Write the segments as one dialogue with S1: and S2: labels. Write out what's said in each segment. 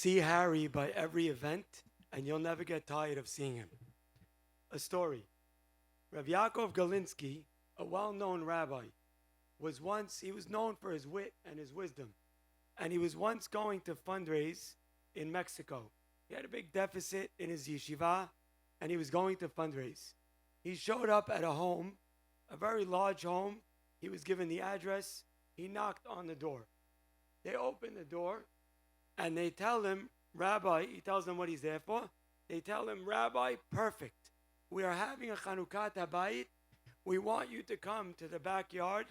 S1: See Harry by every event, and you'll never get tired of seeing him. A story. Rav Yaakov Galinsky, a well-known rabbi, he was known for his wit and his wisdom. And he was once going to fundraise in Mexico. He had a big deficit in his yeshiva, and he was going to fundraise. He showed up at a home, a very large home. He was given the address. He knocked on the door. They open the door, and they tell him, Rabbi, he tells them what he's there for. They tell him, Rabbi, perfect. We are having a Chanukat Habayit. We want you to come to the backyard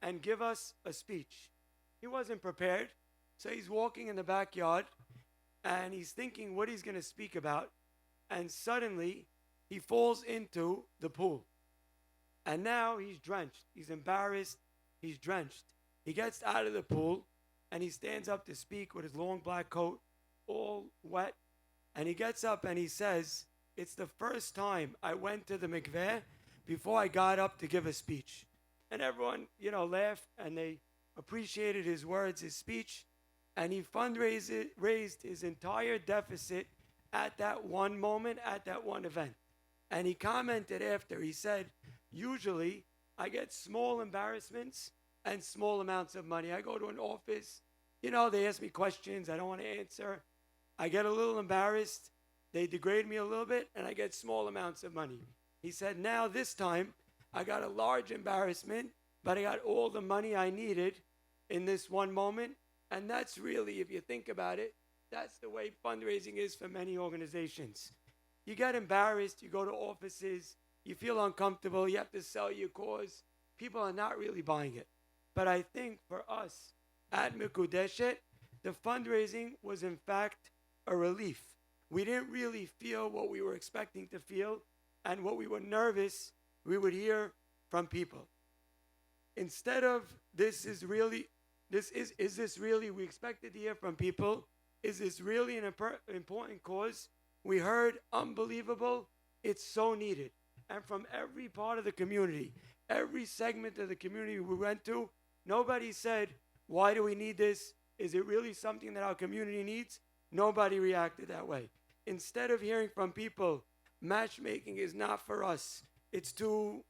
S1: and give us a speech. He wasn't prepared, so he's walking in the backyard, and he's thinking what he's going to speak about, and suddenly he falls into the pool. And now he's drenched. He's embarrassed. He's drenched. He gets out of the pool, and he stands up to speak with his long black coat, all wet. And he gets up and he says, it's the first time I went to the mikveh before I got up to give a speech. And everyone, laughed, and they appreciated his words, his speech. And he raised his entire deficit at that one moment, at that one event. And he commented after, he said, usually I get small embarrassments and small amounts of money. I go to an office, they ask me questions I don't want to answer. I get a little embarrassed. They degrade me a little bit, and I get small amounts of money. He said, now this time, I got a large embarrassment, but I got all the money I needed in this one moment. And that's really, if you think about it, that's the way fundraising is for many organizations. You get embarrassed, you go to offices, you feel uncomfortable, you have to sell your cause. People are not really buying it. But I think for us at Mekudeshet, the fundraising was in fact a relief. We didn't really feel what we were expecting to feel, and what we were nervous we would hear from people. Instead of is this really we expected to hear from people, is this really an important cause? We heard unbelievable, it's so needed. And from every part of the community, every segment of the community we went to, nobody said, why do we need this? Is it really something that our community needs? Nobody reacted that way. Instead of hearing from people, matchmaking is not for us, it's too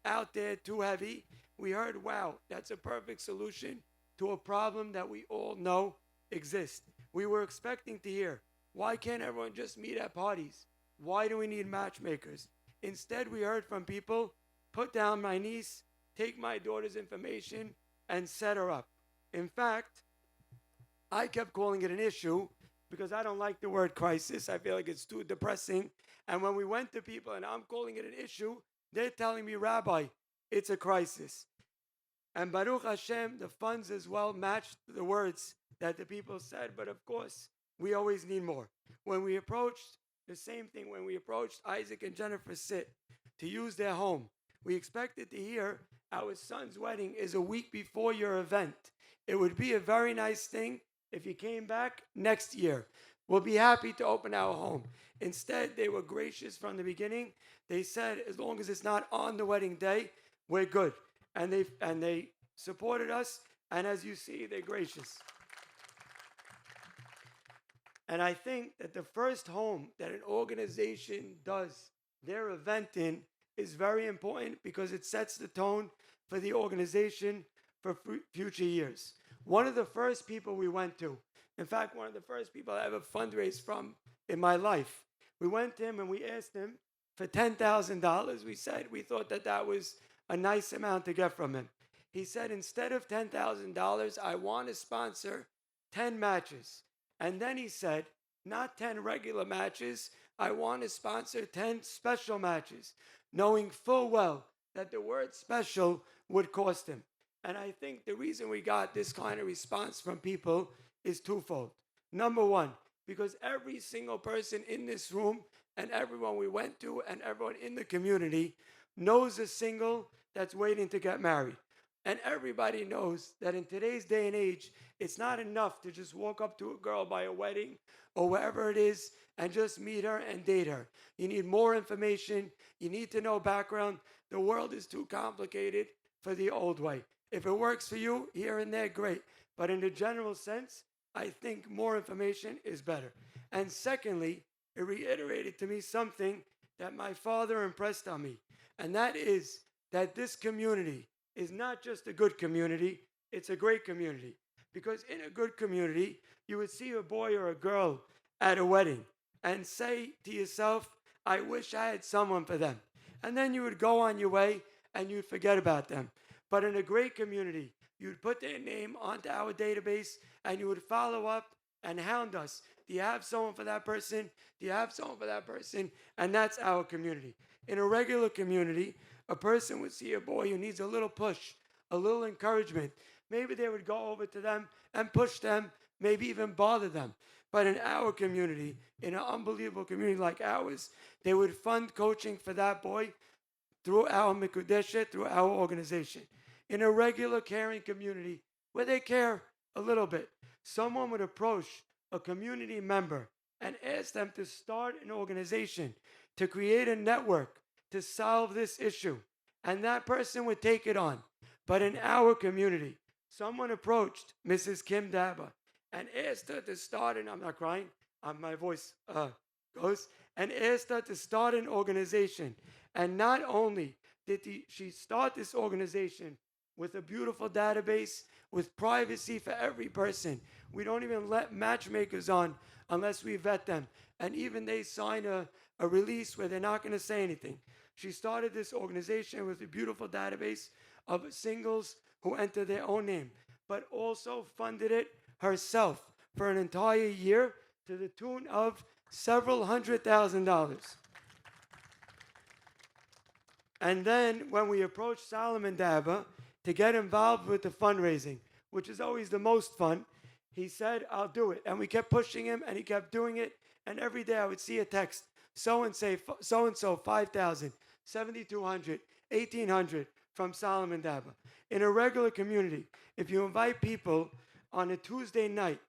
S1: out there, too heavy, we heard, wow, that's a perfect solution to a problem that we all know exists. We were expecting to hear, why can't everyone just meet at parties? Why do we need matchmakers? Instead, we heard from people, put down my niece, take my daughter's information, and set her up. In fact, I kept calling it an issue because I don't like the word crisis. I feel like it's too depressing. And when we went to people and I'm calling it an issue, they're telling me, Rabbi, it's a crisis. And Baruch Hashem, the funds as well matched the words that the people said. But of course, we always need more. When we approached Isaac and Jennifer Sit to use their home, we expected to hear our son's wedding is a week before your event. It would be a very nice thing if you came back next year. We'll be happy to open our home. Instead, they were gracious from the beginning. They said, as long as it's not on the wedding day, we're good. And they supported us. And as you see, they're gracious. And I think that the first home that an organization does their event in is very important because it sets the tone for the organization for future years. One of the first people we went to, in fact, one of the first people I ever fundraised from in my life, we went to him and we asked him for $10,000. We thought that was a nice amount to get from him. He said, instead of $10,000, I want to sponsor 10 matches. And then he said, not 10 regular matches, I want to sponsor 10 special matches, knowing full well that the word special would cost him. And I think the reason we got this kind of response from people is twofold. Number one, because every single person in this room and everyone we went to and everyone in the community knows a single that's waiting to get married. And everybody knows that in today's day and age, it's not enough to just walk up to a girl by a wedding or wherever it is and just meet her and date her. You need more information. You need to know background. The world is too complicated for the old way. If it works for you here and there, great. But in the general sense, I think more information is better. And secondly, it reiterated to me something that my father impressed on me, and that is that this community is not just a good community, it's a great community. Because in a good community, you would see a boy or a girl at a wedding and say to yourself, I wish I had someone for them. And then you would go on your way and you'd forget about them. But in a great community, you'd put their name onto our database and you would follow up and hound us. Do you have someone for that person? Do you have someone for that person? And that's our community. In a regular community, a person would see a boy who needs a little push, a little encouragement. Maybe they would go over to them and push them, maybe even bother them. But in our community, in an unbelievable community like ours, they would fund coaching for that boy through our Mekudeshet, through our organization. In a regular caring community where they care a little bit, someone would approach a community member and ask them to start an organization to create a network to solve this issue. And that person would take it on. But in our community, someone approached Mrs. Kim Daba and asked her to start, and I'm not crying, my voice goes, and asked her to start an organization. And not only did she start this organization with a beautiful database, with privacy for every person. We don't even let matchmakers on unless we vet them. And even they sign a release where they're not going to say anything. She started this organization with a beautiful database of singles who enter their own name, but also funded it herself for an entire year to the tune of several $100,000. And then when we approached Solomon Daba to get involved with the fundraising, which is always the most fun, he said, I'll do it. And we kept pushing him, and he kept doing it. And every day I would see a text, so-and-so, 5,000, 7,200, 1,800 from Solomon Daba. In a regular community, if you invite people on a Tuesday night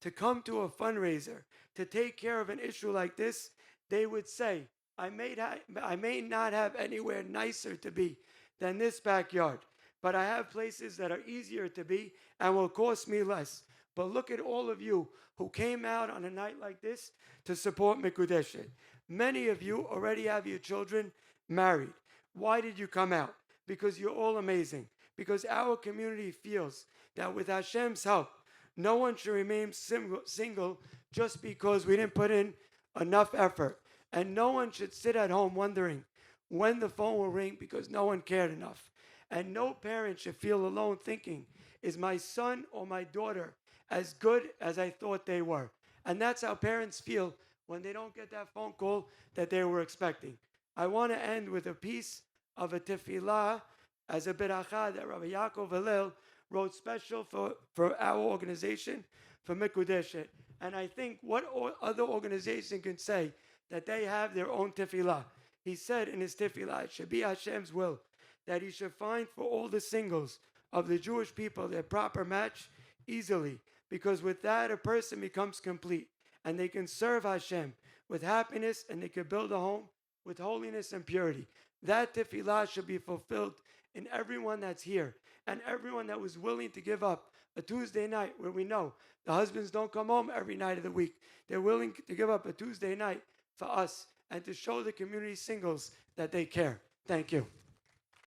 S1: to come to a fundraiser to take care of an issue like this, they would say, I may not have anywhere nicer to be than this backyard, but I have places that are easier to be and will cost me less. But look at all of you who came out on a night like this to support Mekudeshet. Many of you already have your children married. Why did you come out? Because you're all amazing. Because our community feels that with Hashem's help, no one should remain single just because we didn't put in enough effort. And no one should sit at home wondering when the phone will ring because no one cared enough. And no parent should feel alone thinking, is my son or my daughter as good as I thought they were? And that's how parents feel when they don't get that phone call that they were expecting. I want to end with a piece of a tefillah as a beracha that Rabbi Yaakov Hillel wrote special for our organization, for Mekudeshet. And I think what other organization can say that they have their own tefillah. He said in his tefillah, it should be Hashem's will that he should find for all the singles of the Jewish people their proper match easily, because with that a person becomes complete and they can serve Hashem with happiness and they can build a home with holiness and purity. That tefillah should be fulfilled in everyone that's here and everyone that was willing to give up a Tuesday night where we know the husbands don't come home every night of the week. They're willing to give up a Tuesday night for us and to show the community singles that they care. Thank you.